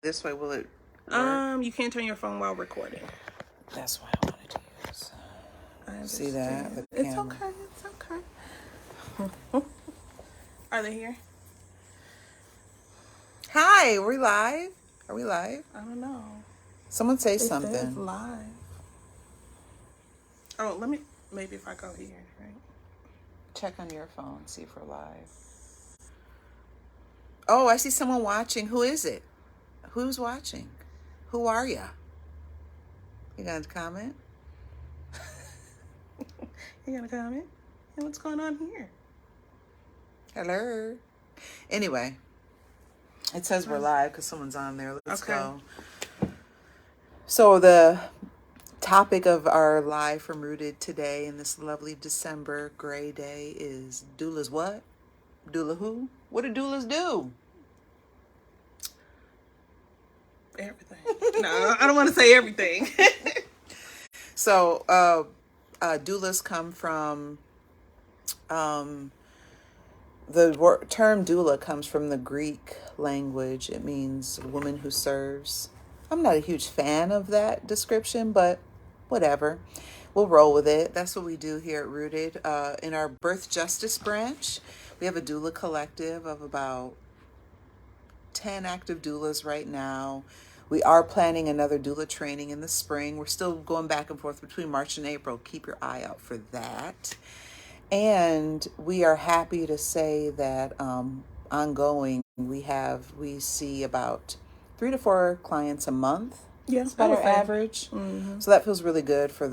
This way, will it work? You can't turn your phone while recording. That's what I wanted to use. I understand. See that? The It's camera. okay. It's okay. Are they here? Hi, are we live? Are we live? I don't know. Someone say It says something. live. Oh, maybe if I go here, right? Check on your phone, see if we're live. Oh, I see someone watching. Who is it? Who's watching? Who are ya? You got a comment? You got a comment? Hey, what's going on here? Hello. Anyway, it says we're live because someone's on there. Let's go. So the topic of our live from Rooted today in this lovely December gray day is doulas what? Doula who? What do doulas do? Everything. No, I don't want to say everything. So doulas come from the term doula comes from the Greek language. It means woman who serves. I'm not a huge fan of that description, but whatever. We'll roll with it. That's what we do here at Rooted. In our birth justice branch, we have a doula collective of about 10 active doulas right now. We are planning another doula training in the spring. We're still going back and forth between March and April. Keep your eye out for that. And we are happy to say that ongoing, we see about 3 to 4 clients a month. Yeah, it's about our average. Mm-hmm. So that feels really good for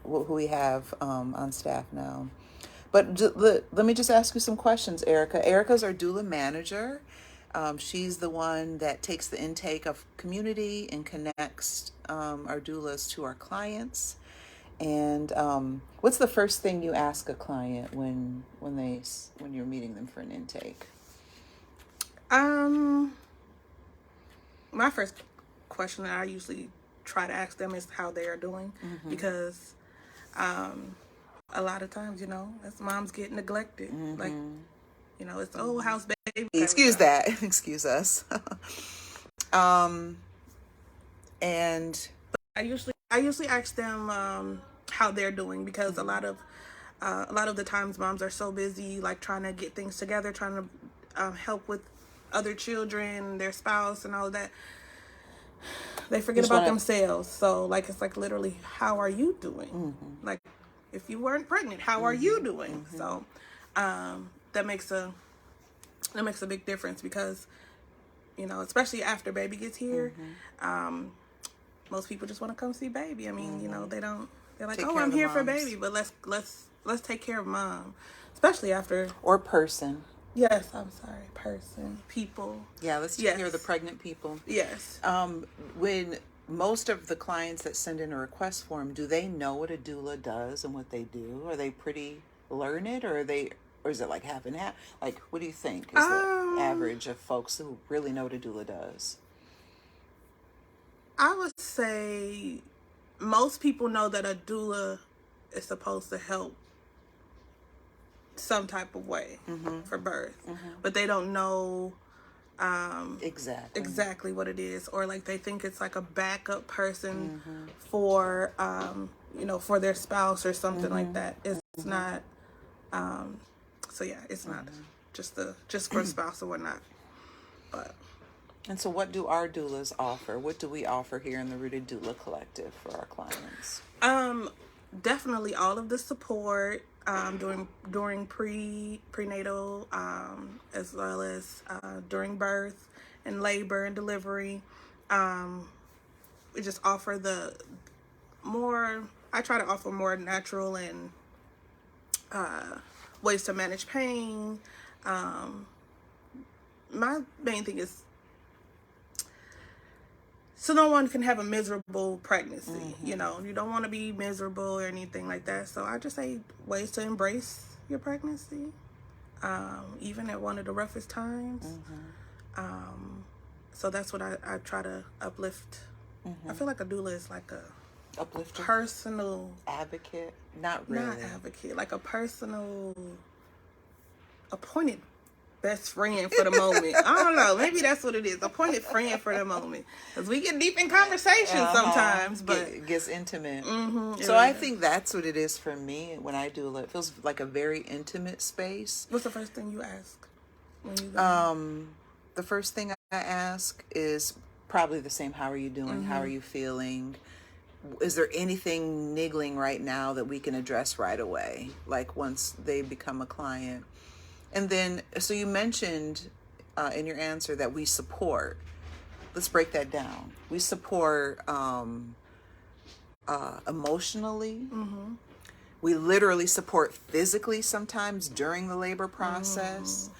who we have on staff now. But let me just ask you some questions, Erica. Erica's our doula manager. She's the one that takes the intake of community and connects our doulas to our clients. And what's the first thing you ask a client when you're meeting them for an intake? My first question that I usually try to ask them is how they are doing, mm-hmm. because a lot of times, as moms get neglected, mm-hmm. like, it's how's baby. Excuse that. Excuse us. And I usually ask them how they're doing, because a lot of the times moms are so busy, like trying to get things together, trying to help with other children, their spouse, and all of that. They forget about themselves. So, like, it's like literally, how are you doing? Mm-hmm. Like, if you weren't pregnant, how are you doing? Mm-hmm. So, that makes a big difference, because, especially after baby gets here, mm-hmm. Most people just want to come see baby. I mean, mm-hmm. They're like, oh, I'm here for baby, but let's take care of mom, especially after. Or person. Yes, I'm sorry, person, people. Yeah, let's take care of the pregnant people. Yes. When most of the clients that send in a request form, do they know what a doula does and what they do? Are they pretty learned, or is it like half and half? Like, what do you think is the average of folks who really know what a doula does? I would say most people know that a doula is supposed to help some type of way, mm-hmm. for birth, mm-hmm. but they don't know exactly what it is, or like they think it's like a backup person, mm-hmm. for for their spouse or something, mm-hmm. like that. It's mm-hmm. not so yeah, it's mm-hmm. not just for a spouse or whatnot. But and so what do our doulas offer? What do we offer here in the Rooted Doula Collective for our clients? Definitely all of the support during prenatal, as well as during birth and labor and delivery. We just offer I try to offer more natural and ways to manage pain. My main thing is so no one can have a miserable pregnancy. Mm-hmm. You don't want to be miserable or anything like that. So I just say ways to embrace your pregnancy, even at one of the roughest times. Mm-hmm. So that's what I try to uplift. Mm-hmm. I feel like a doula is like a uplifter, personal advocate. Not really. Not advocate, like a personal appointed best friend for the moment. I don't know. Maybe that's what it is. Appointed friend for the moment. Because we get deep in conversation sometimes, but it gets intimate. Mm-hmm, so I think that's what it is for me when I do it. It feels like a very intimate space. What's the first thing you ask when you go? The first thing I ask is probably the same. How are you doing? Mm-hmm. How are you feeling? Is there anything niggling right now that we can address right away? Like once they become a client. And then, so you mentioned in your answer that we support. Let's break that down. We support emotionally. Mm-hmm. We literally support physically sometimes during the labor process. Mm-hmm.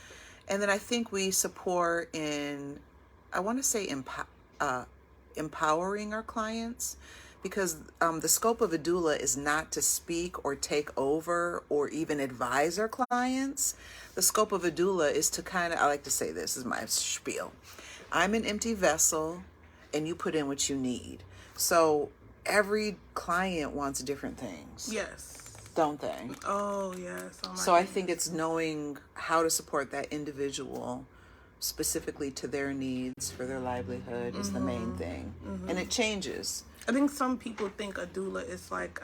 And then I think we support in, I want to say empowering our clients, because the scope of a doula is not to speak or take over or even advise our clients. The scope of a doula is to kind of, I like to say this is my spiel. I'm an empty vessel and you put in what you need. So every client wants different things. Yes. Don't they? Oh, yes. Oh, so I think it's knowing how to support that individual specifically to their needs for their livelihood is the main thing. Mm-hmm. And it changes. I think some people think a doula is like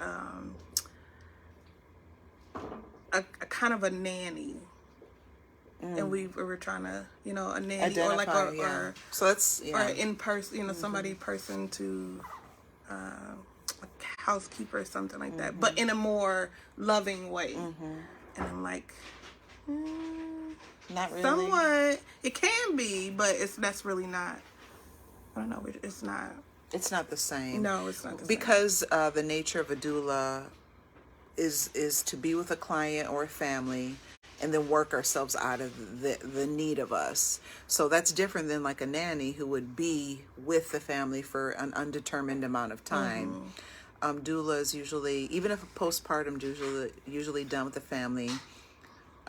a kind of a nanny. And we were trying to, a nanny identify, or like or so that's or in person, somebody person to a housekeeper or something like that, but in a more loving way. And I'm like, not really. Somewhat, it can be, but that's really not. I don't know. It's not. It's not the same. No, it's not the same. Because the nature of a doula is to be with a client or a family and then work ourselves out of the need of us. So that's different than like a nanny who would be with the family for an undetermined amount of time. Doula is usually, even if postpartum, usually done with the family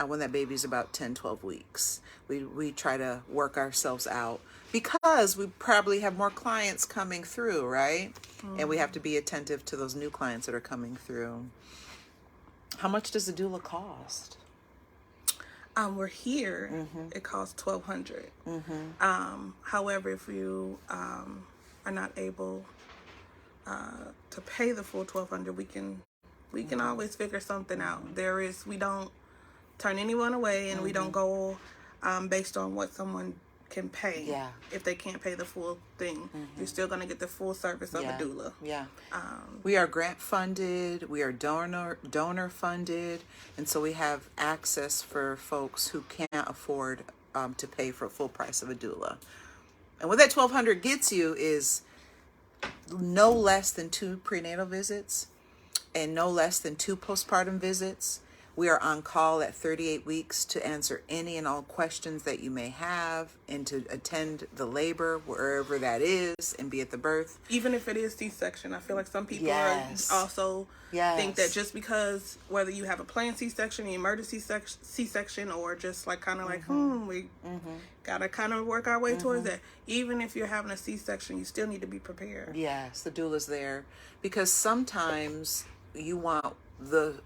when that baby's about 10, 12 weeks. We try to work ourselves out because we probably have more clients coming through, right? And we have to be attentive to those new clients that are coming through. How much does a doula cost? We're here. It costs $1,200. However, if you are not able to pay the full $1,200, we can always figure something out. We don't turn anyone away, and we don't go based on what someone can pay. Yeah. If they can't pay the full thing, you're still going to get the full service of a doula. Yeah. We are grant funded, we are donor funded, and so we have access for folks who can't afford to pay for full price of a doula. And what that $1,200 gets you is no less than 2 prenatal visits and no less than 2 postpartum visits. We are on call at 38 weeks to answer any and all questions that you may have and to attend the labor wherever that is and be at the birth. Even if it is C-section, I feel like some people Yes. are also Yes. think that just because whether you have a planned C-section, an emergency C-section, or just like kind of like, we gotta kind of work our way towards that. Even if you're having a C-section, you still need to be prepared. Yes, the doula's there because sometimes you want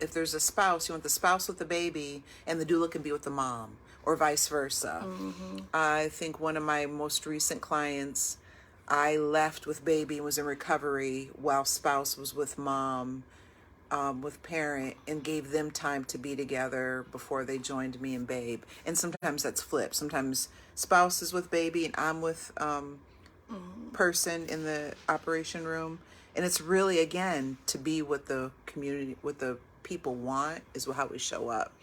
if there's a spouse, you want the spouse with the baby and the doula can be with the mom or vice versa. I think one of my most recent clients, I left with baby and was in recovery while spouse was with mom, with parent, and gave them time to be together before they joined me and babe. And sometimes that's flipped. Sometimes spouse is with baby and I'm with person in the operation room. And it's really, again, to be what the community, what the people want is how we show up.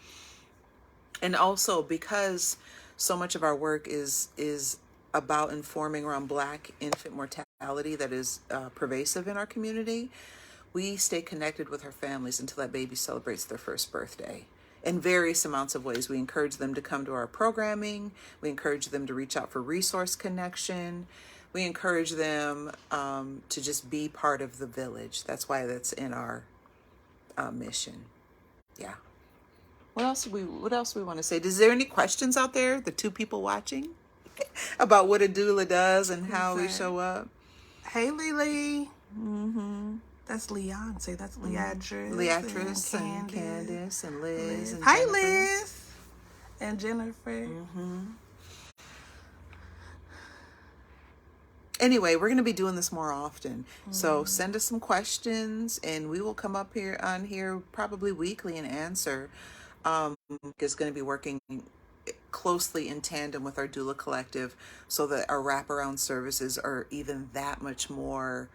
And also because so much of our work is about informing around Black infant mortality that is pervasive in our community, we stay connected with our families until that baby celebrates their first birthday. In various amounts of ways. We encourage them to come to our programming. We encourage them to reach out for resource connection. We encourage them to just be part of the village. That's why that's in our mission. Yeah. What else do we want to say? Is there any questions out there, the 2 people watching, about what a doula does and how we show up? Hey, Lily. That's Leonce. That's Leatrice. Leatrice and Candace and Liz. And Hi, Jennifer. Liz. And Jennifer. Anyway, we're going to be doing this more often. So send us some questions and we will come up here probably weekly and answer. Is going to be working closely in tandem with our doula collective so that our wraparound services are even that much more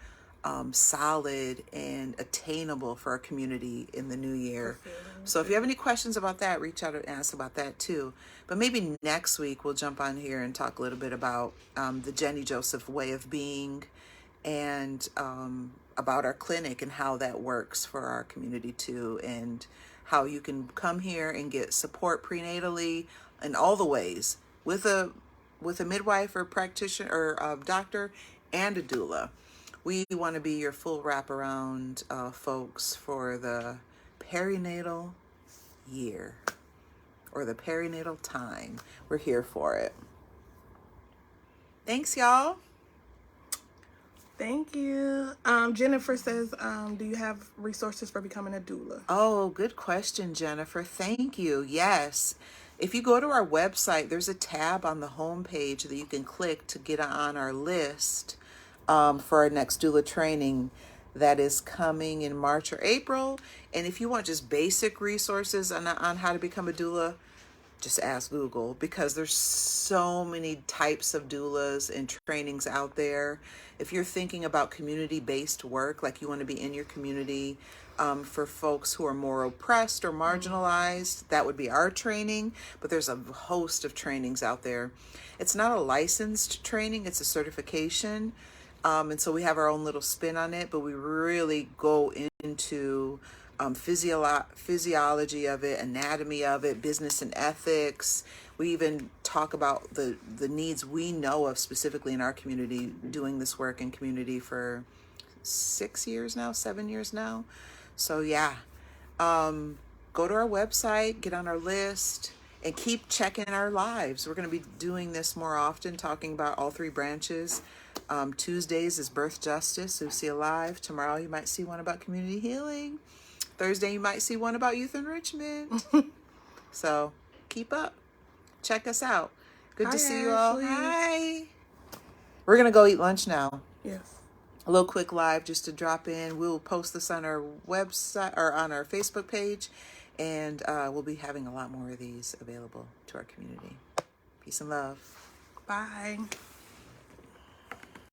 solid and attainable for our community in the new year. So if you have any questions about that, reach out and ask about that too. But maybe next week we'll jump on here and talk a little bit about the Jenny Joseph way of being and about our clinic and how that works for our community too, and how you can come here and get support prenatally in all the ways with a midwife or practitioner or doctor and a doula. We want to be your full wraparound folks for the perinatal year or the perinatal time. We're here for it. Thanks, y'all. Thank you. Jennifer says, do you have resources for becoming a doula? Oh, good question, Jennifer. Thank you. Yes. If you go to our website, there's a tab on the homepage that you can click to get on our list for our next doula training that is coming in March or April. And if you want just basic resources on how to become a doula, just ask Google, because there's so many types of doulas and trainings out there. If you're thinking about community-based work, like you want to be in your community for folks who are more oppressed or marginalized, that would be our training. But there's a host of trainings out there. It's not a licensed training, it's a certification. And so we have our own little spin on it, but we really go into physiology of it, anatomy of it, business and ethics. We even talk about the needs we know of specifically in our community, doing this work in community for 7 years now. So yeah, go to our website, get on our list, and keep checking our lives. We're going to be doing this more often, talking about all three branches. Tuesdays is birth justice, Lucy Alive. Tomorrow you might see one about community healing. Thursday you might see one about youth enrichment. So keep up. Check us out. Good to see you all. Hi. We're going to go eat lunch now. Yes. A little quick live just to drop in. We'll post this on our website or on our Facebook page, and we'll be having a lot more of these available to our community. Peace and love. Bye.